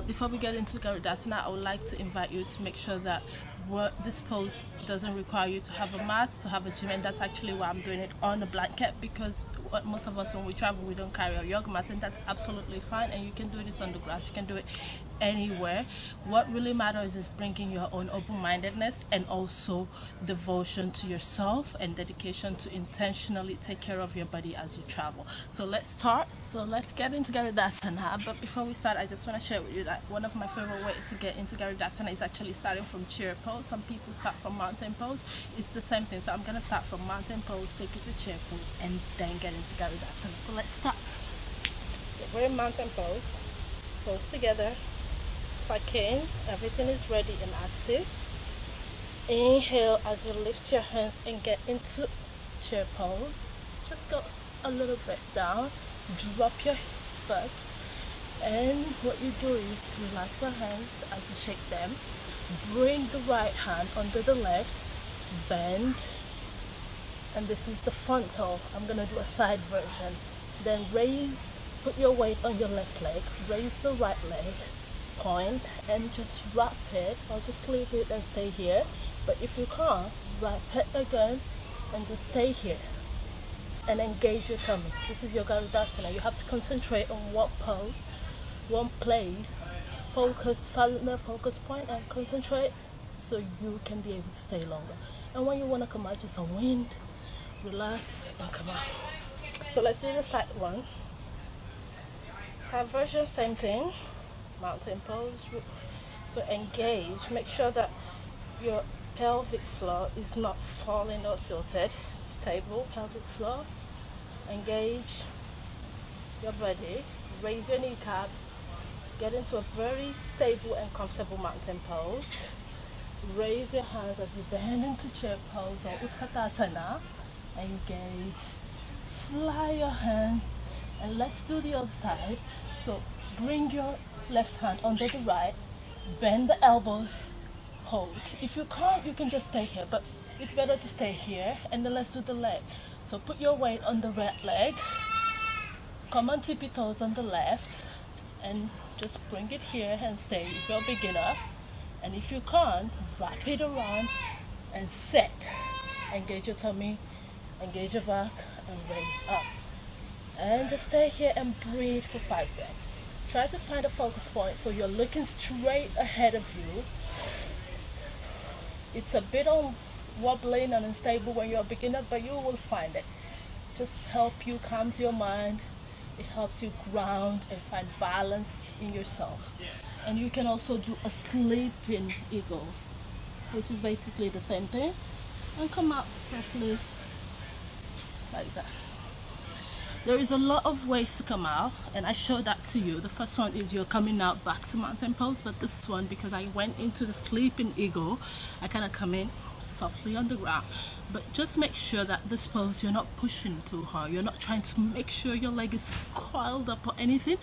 Before we get into Garudasana, I would like to invite you to make sure that this pose doesn't require you to have a mat, to have a gym, and that's actually why I'm doing it on a blanket, because most of us when we travel we don't carry our yoga mat, and that's absolutely fine, and you can do this on the grass, you can do it anywhere. What really matters is bringing your own open-mindedness and also devotion to yourself and dedication to intentionally take care of your body as you travel. So let's start. So let's get into Garudasana, but before we start I just want to share with you that one of my favorite ways to get into Garudasana is actually starting from chair pose. Some people start from mountain pose. It's the same thing, so I'm going to start from mountain pose, take you to chair pose, and then get into Garudasana. So let's start. So we're in mountain pose, toes together, tuck in, everything is ready and active. Inhale as you lift your hands and get into chair pose. Just go a little bit down, drop your butt, and what you do is relax your hands as you shake them. Bring the right hand under the left, bend, and this is the frontal. I'm gonna do a side version. Then raise, put your weight on your left leg, raise the right leg, point, and just wrap it, or just leave it and stay here. But if you can't, wrap it again and just stay here and engage your tummy. This is your Garudasana. You have to concentrate on one pose, one place, focus, find the focus point and concentrate so you can be able to stay longer. And when you want to come out, just unwind, relax, and come out. So let's do the side one. Side version, same thing, mountain pose. So engage, make sure that your pelvic floor is not falling or tilted. Stable pelvic floor. Engage your body, raise your kneecaps, get into a very stable and comfortable mountain pose. Raise your hands as you bend into chair pose or Utkatasana. Engage, fly your hands, and let's do the other side. So bring your left hand under the right, bend the elbows, hold. If you can't, you can just stay here, but it's better to stay here. And then let's do the leg. So put your weight on the right leg, come on tippy toes on the left, and just bring it here and stay if you're a beginner. And if you can't, wrap it around and set. Engage your tummy, engage your back, and raise up. And just stay here and breathe for 5 breaths. Try to find a focus point so you're looking straight ahead of you. It's a bit wobbling and unstable when you're a beginner, but you will find it. Just help you calm your mind. It helps you ground and find balance in yourself. And you can also do a sleeping eagle, which is basically the same thing, and come out softly like that. There is a lot of ways to come out, and I showed that to you. The first one is you're coming out back to mountain pose, but this one, because I went into the sleeping eagle, I kind of come in softly on the ground. But just make sure that this pose, you're not pushing too hard. You're not trying to make sure your leg is coiled up or anything.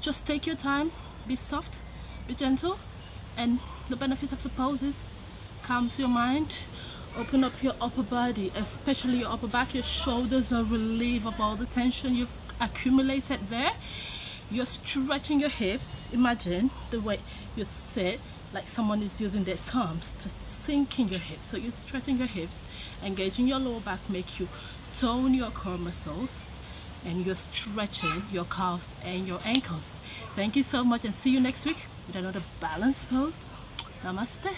Just take your time, be soft, be gentle, and the benefit of the pose is calms your mind. Open up your upper body, especially your upper back. Your shoulders are relieved of all the tension you've accumulated there. You're stretching your hips. Imagine the way you sit, like someone is using their thumbs to sink in your hips. So you're stretching your hips, engaging your lower back, make you tone your core muscles, and you're stretching your calves and your ankles. Thank you so much, and see you next week with another balanced pose. Namaste.